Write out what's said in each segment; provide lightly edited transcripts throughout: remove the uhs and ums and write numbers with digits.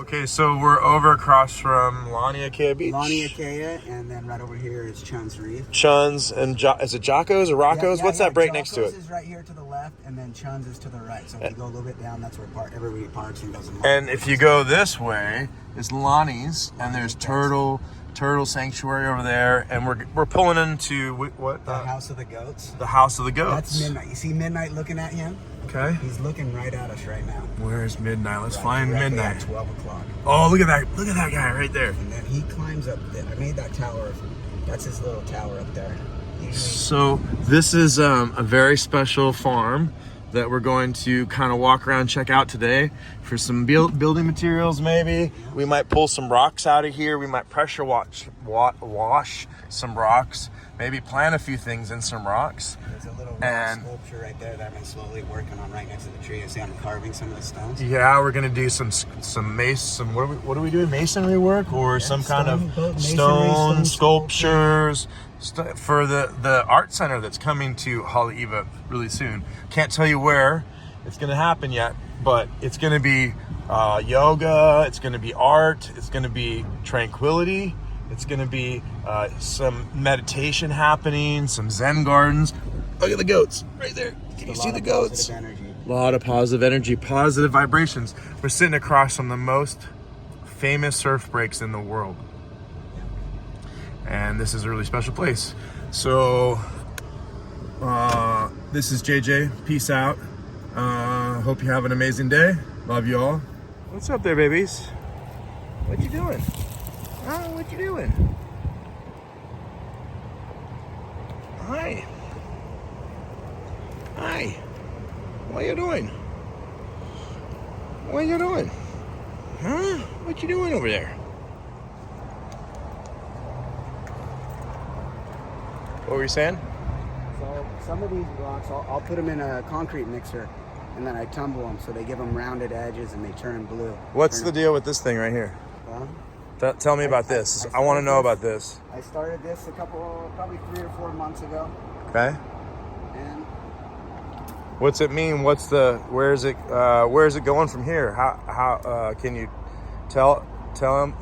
Okay, so we're over across from Laniakea Beach. Laniakea, and then right over here is Chun's Reef. Chun's and is it Jocko's or Rocco's? What's that break next to it? Jocko's is right here to the left, and then Chun's is to the right. So if you go a little bit down, that's where everybody parks and goes. And if you go this way, it's Lonnie's, and there's Turtle Sanctuary over there, and we're pulling into what? The House of the Goats. The House of the Goats. That's Midnight. You see Midnight looking at him? Okay. He's looking right at us right now. Where's Midnight? Let's find Directly Midnight. at 12 o'clock. Oh, look at that! Look at that guy right there. And then he climbs up. I made that tower. That's his little tower up there. So this is a very special farm that we're going to kind of walk around, check out today for some building materials. Maybe we might pull some rocks out of here. We might pressure wash some rocks. Maybe plant a few things in some rocks. There's a little rock sculpture right there that I've been slowly working on right next to the tree. You see I'm carving some of the stones. Yeah, we're gonna do some what are we doing? Masonry work or some kind of stone sculptures for the art center that's coming to Haleiwa really soon. Can't tell you where it's gonna happen yet, but it's gonna be yoga. It's gonna be art. It's gonna be tranquility. It's going to be some meditation happening, some Zen gardens. Look at the goats right there. Can you see the goats? A lot of positive energy, positive vibrations. We're sitting across from the most famous surf breaks in the world. And this is a really special place. So this is JJ. Peace out. Hope you have an amazing day. Love you all. What's up there, babies? What you doing? Oh, what you doing? Hi. Hi. What you doing? What you doing? Huh? What you doing over there? What were you saying? So some of these rocks, I'll put them in a concrete mixer, and then I tumble them so they give them rounded edges and they turn blue. What's the deal with this thing right here? Tell me about this. I want to know about this. I started this probably 3 or 4 months ago. Okay. And what's it mean? Where is it going from here? How can you tell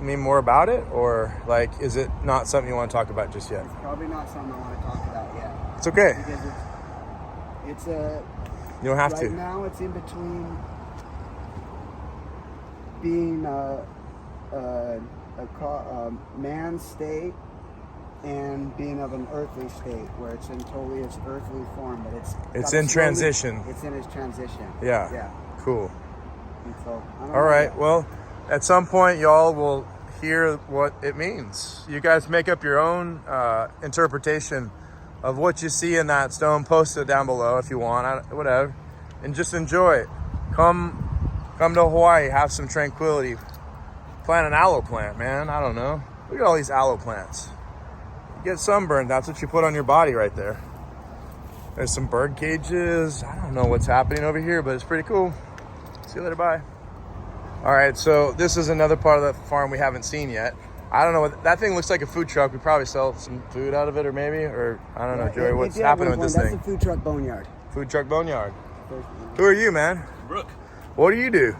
me more about it, or like, is it not something you want to talk about just yet? It's probably not something I want to talk about yet. It's okay. Because it's you don't have to. Right now, it's in between being a man's state and being of an earthly state, where it's in totally its earthly form, but it's in transition. It's in its transition. Yeah. Cool. And so, all right. Well, at some point, y'all will hear what it means. You guys make up your own interpretation of what you see in that stone. Post it down below if you want, whatever, and just enjoy it. Come to Hawaii, have some tranquility. Plant an aloe plant, man. I don't know. Look at all these aloe plants. You get sunburned, that's what you put on your body right there. There's some bird cages. I don't know what's happening over here, but it's pretty cool. See you later, bye. All right, so this is another part of the farm we haven't seen yet. I don't know what that thing looks like. A food truck. We probably sell some food out of it, or I don't know, Joey. What's happening with this thing? That's a food truck boneyard. Food truck boneyard. Who are you, man? Brooke. What do you do?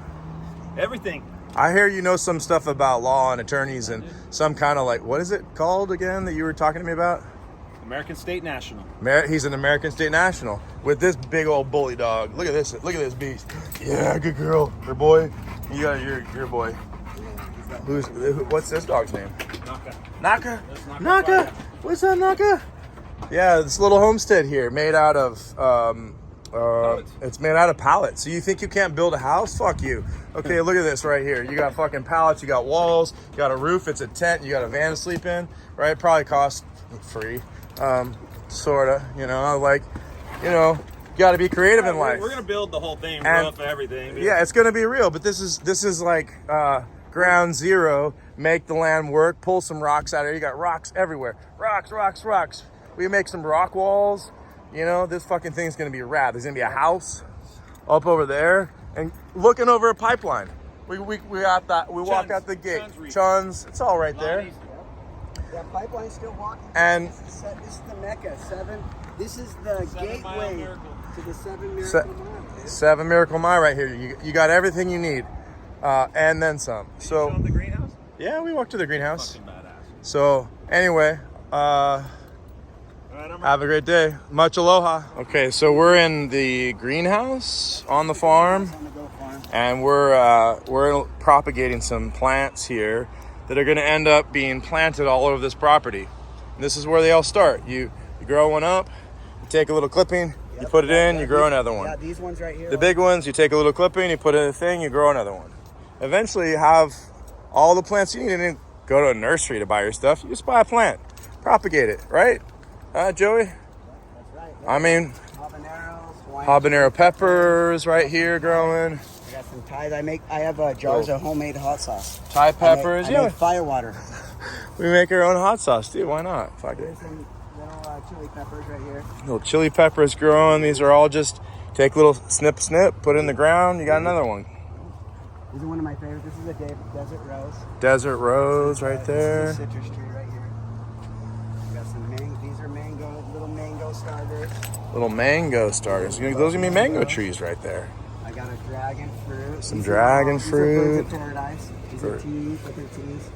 Everything. I hear you know some stuff about law and attorneys and some kind of like, what is it called again that you were talking to me about? American State National. He's an American State National with this big old bully dog. Look at this. Look at this beast. Yeah, good girl. Your boy. You got your boy. What's this dog's name? Naka. Naka. What's up, Naka? Yeah, this little homestead here made out of it's made out of pallets. So you think you can't build a house? Fuck you. Okay, look at this right here. You got fucking pallets, you got walls, you got a roof, it's a tent, you got a van to sleep in, right? Probably costs free. Sorta, you got to be creative in life. We're gonna build the whole thing, roof, everything. Yeah, it's gonna be real, but this is like ground zero. Make the land work, pull some rocks out of here. You got rocks everywhere. Rocks. We make some rock walls. This fucking thing's gonna be rad. There's gonna be a house up over there and looking over a pipeline. We walked out the gate. Chun's, it's all right there. That pipeline's still walking. And this is the Mecca. This is the gateway to the 7 Miracle Mile. 7 Miracle Mile right here. You got everything you need. and then some. So the greenhouse? yeah, we walked to the greenhouse. Fucking badass. So anyway, All right, I'm have a great day. Much aloha. Okay, so we're in the greenhouse on the farm, On the Go Farm. and we're propagating some plants here that are going to end up being planted all over this property. And this is where they all start. You grow one up, you take a little clipping, you put it in, you grow another one. Yeah, these ones right here. The big ones, you take a little clipping, you put it in a thing, you grow another one. Eventually, you have all the plants you need. You didn't go to a nursery to buy your stuff. You just buy a plant, propagate it, right? Joey? That's right. I mean, Habaneros, Hawaiian. habanero peppers right here growing. I got some Thais. I have jars of homemade hot sauce. Thai peppers, I yeah. make fire water. We make our own hot sauce, dude. Why not? Fuck it. There's some little chili peppers right here. Little chili peppers growing. These are all just take a little snip, put it in the ground. You got another one. These are one of my favorites. This is a desert rose. Desert rose right This there. is a citrus tree right here. We got some these are little mango starters. Little mango starters. Those are gonna be mango trees right there. I got a dragon fruit. Some These dragon these are birds of fruit. paradise. These are teas, different teas.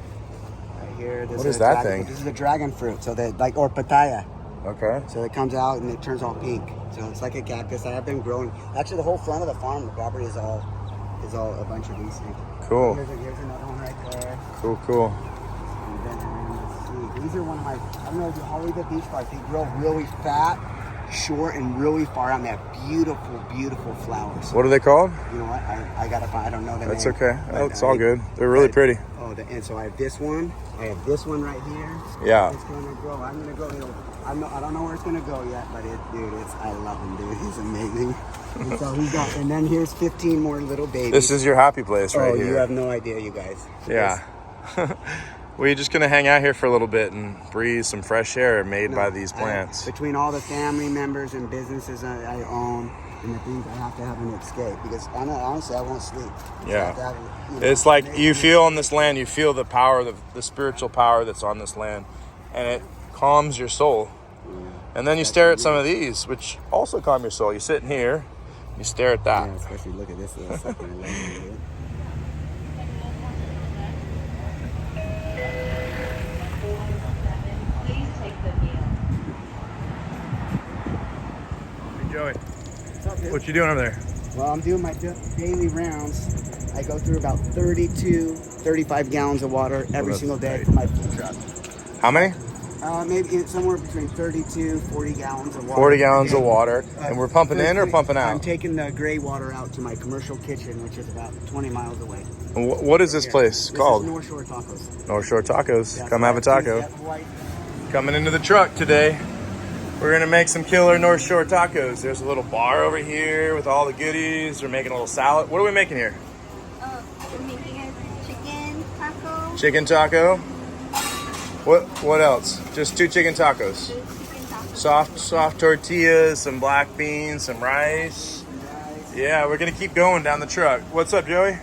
Right here. This What is a that dragon- thing? This is a dragon fruit. So or pitaya. Okay. So it comes out and it turns all pink. So it's like a cactus. I have been growing. Actually, the whole front of the farm, the property is all a bunch of these things. Cool. Here's another one right there. Cool. And then let's see. These are one of my. I don't know if you Hollywood Beach Park. They grow really fat, short, and really far out. And they have beautiful flowers. What are they called? You know what? I gotta find. I don't know the That's name. okay. But It's all good. They're really pretty. Oh, and so I have this one. I have this one right here. Yeah. It's gonna grow. I'm gonna go. I don't know where it's gonna go yet, but I love him, dude. He's amazing. And so and then here's 15 more little babies. This is your happy place right here. You have no idea, you guys. Yeah. We're just gonna hang out here for a little bit and breathe some fresh air made by these plants. Between all the family members and businesses I own and the things, I have to have an escape because honestly, I won't sleep. So I have to have, It's like you feel on this land, you feel the power, the spiritual power that's on this land, and it calms your soul. And then you stare at some of these, which also calm your soul. You sit in here, you stare at that. Yeah, especially look at this little sucker. I love it, dude. Hey, Joey, What's up, dude? what you doing over there? Well, I'm doing my daily rounds. I go through about 35 gallons of water every that's single day nice. for my food truck. How many? Maybe somewhere between 40 gallons of water. 40 gallons of water. And we're pumping in or pumping I'm out? taking the gray water out to my commercial kitchen, which is about 20 miles away. And what is this place called? This is North Shore Tacos. North Shore Tacos. Yeah, Come have a taco. Coming into the truck today. We're gonna make some killer North Shore tacos. There's a little bar over here with all the goodies. We're making a little salad. What are we making here? We're making a chicken taco. Chicken taco. What else? Just 2 chicken tacos. Chicken taco. Soft tortillas, some black beans, some rice. Yeah, we're gonna keep going down the truck. What's up, Joey?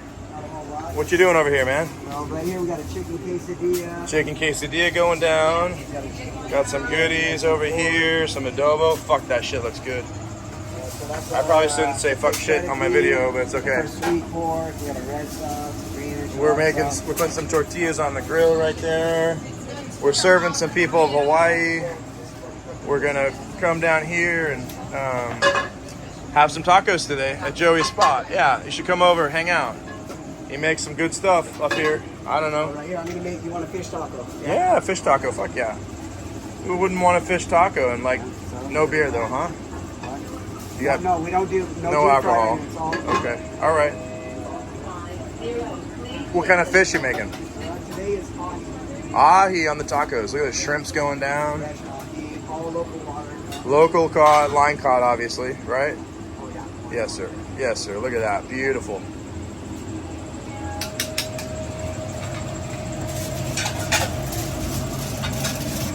What you doing over here, man? Well, right here we got a chicken quesadilla. Chicken quesadilla going down. Got some goodies over here, some adobo. Fuck, that shit looks good. I probably shouldn't say fuck shit on my video, but it's okay. Sweet pork, we got a red sauce, green We're putting some tortillas on the grill right there. We're serving some people of Hawaii. We're gonna come down here and have some tacos today at Joey's spot. Yeah, you should come over, hang out. He makes some good stuff up here. I don't know. Right here, I'm gonna make. You want a fish taco? Yeah, fish taco. Fuck yeah. Who wouldn't want a fish taco and like no beer though, huh? You got No, we don't do no deep alcohol. frying, it's all- Okay. All right. What kind of fish you making? Today is Ahi on the tacos. Look at the shrimps going down. fresh ahi, all local water. Local cod, line cod, obviously, right? Oh yeah. Yes, sir. Yes, sir. Look at that. Beautiful.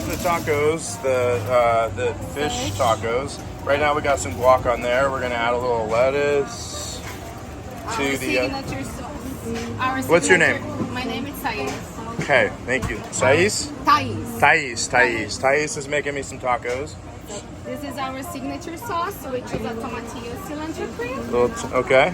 The tacos, the fish tacos. Right now we got some guac on there. We're gonna add a little lettuce to the. signature sauce. What's your name? My name is Thais. Okay, thank you. Thais? Thais. Thais is making me some tacos. This is our signature sauce, which is a tomatillo cilantro cream. Okay,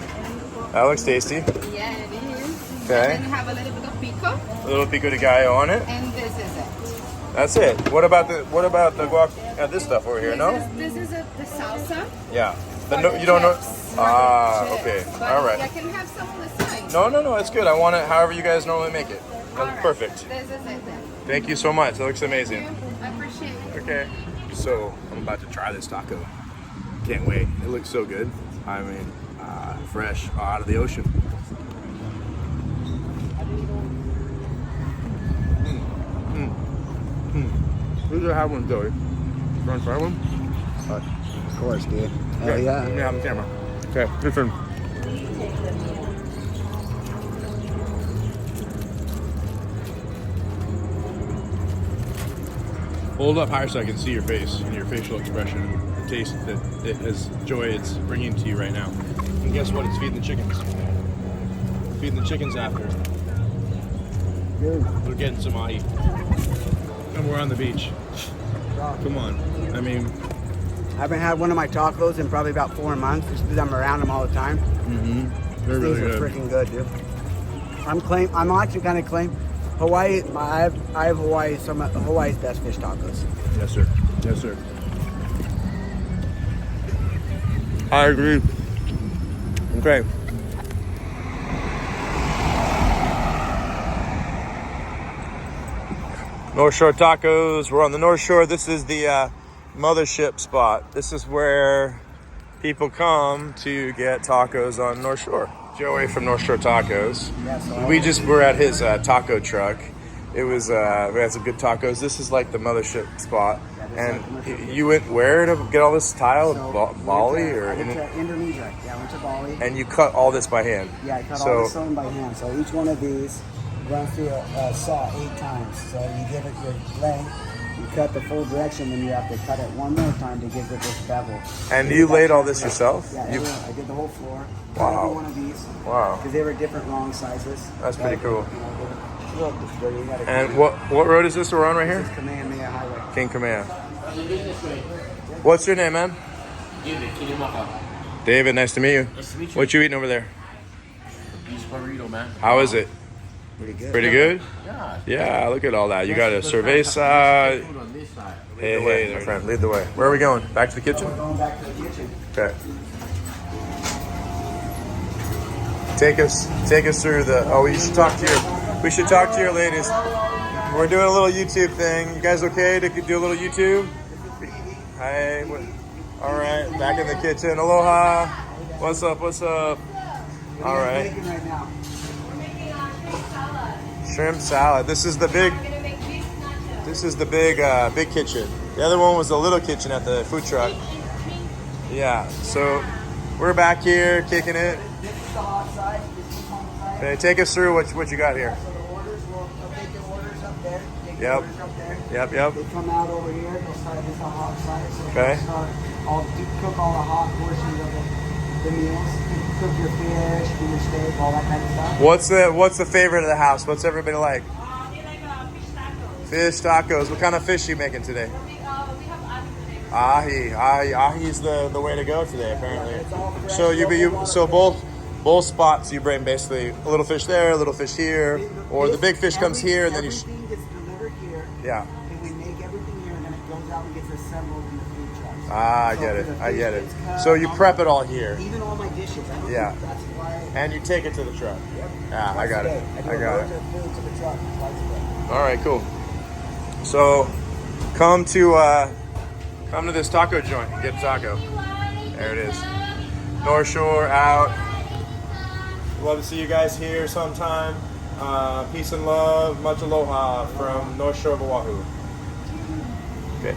that looks tasty. Yeah, it is. Okay. And then you have a little bit of pico, A little pico de gallo on it. and this is it. That's it. What about the guac? This stuff over here, no? This is the salsa. Yeah. for No, the you don't know. chips, for Ah, the okay. chips. But All right. I can have some on the side. No, it's good. I want it however you guys normally make it. All That's right. perfect. This is it then. Thank you so much. It looks amazing. I appreciate it. Okay. So I'm about to try this taco. Can't wait. It looks so good. I mean, fresh out of the ocean. Who's gonna have one, Joey? You want to try one? Of course, dude. Hell Okay, yeah. Let me have the camera. Okay, your turn. Hold up higher so I can see your face and your facial expression, the taste that it has joy it's bringing to you right now. And guess what? It's feeding the chickens. Feeding the chickens after. Dude, We're getting some ahi. And we're on the beach. Come on. I mean, I haven't had one of my tacos in probably about 4 months just because I'm around them all the time. they're These really are good. freaking good, dude. I'm actually kind of claim Hawaii. I have Hawaii, some of Hawaii's best fish tacos. Yes, sir. Yes, sir. I agree. Okay. North Shore Tacos. We're on the North Shore. This is the mothership spot. This is where people come to get tacos on North Shore. Joey from North Shore Tacos. Yeah, so We just were at his taco truck. It was we had some good tacos. This is like the mothership spot. And you went where to get all this tile? Bali or I went to Indonesia. Yeah, I went to Bali. and you cut all this by hand. Yeah, I cut So- all the stone by hand. So each one of these runs through a saw 8 times. So you give it your length, you cut the full direction, then you have to cut it one more time to give it this bevel. And you laid all this yourself? Yeah, You- I did the whole floor. Wow. Cut every one of these. Wow. Because they were different long sizes. That's pretty cool. Look, you gotta And what road is this we're on right here? Kamehameha Highway. King Command. What's your name, man? David, Kilimaka. David, nice to meet you. Nice to meet you. What you eating over there? Beach burrito, man. How is it? Pretty good. Pretty good? Yeah. Yeah, look at all that. You got a Let's cerveza. food on this side. Hey, my friend, lead the way. Where are we going? Back to the kitchen? Going back to the kitchen. Okay. Take us through the. Oh, we should talk to your ladies. We're doing a little YouTube thing. You guys okay to do a little YouTube? Hi. All right. Back in the kitchen. Aloha. What's up? What's up? All right. Making right now. Shrimp salad. This is the big. This is the big kitchen. The other one was the little kitchen at the food truck. Yeah. So we're back here kicking it. This is the hot side. This is the hot side. Okay, take us through what you got here. So the orders will take the orders up there. Take the Yep. orders up there. Yep. They come out over here. They'll start this the hot side. So Okay. they'll start. Cook all the hot portions of the meals. Cook your fish, do your steak, all that kind of stuff. What's the favorite of the house? What's everybody like? We like Fish fish tacos. tacos. What kind of fish you making today? We have ahi today. Ahi's the way to go today apparently. So so both spots you bring basically a little fish there, a little fish here, or the big fish comes here and then you. Everything gets delivered here. Yeah. And we make everything here, and then it goes out and gets assembled in the food trucks. I So get it. for the I fish get it. gets cut, So you prep it all here, Even all my dishes. I don't Yeah. think that's why. and you take it to the truck. Yeah, I got it. I I got it. food to the truck twice a day. All right, cool. So, come to this taco joint and get a taco. There it is. North Shore out. Love to see you guys here sometime. Peace and love, much aloha from North Shore of Oahu. Okay.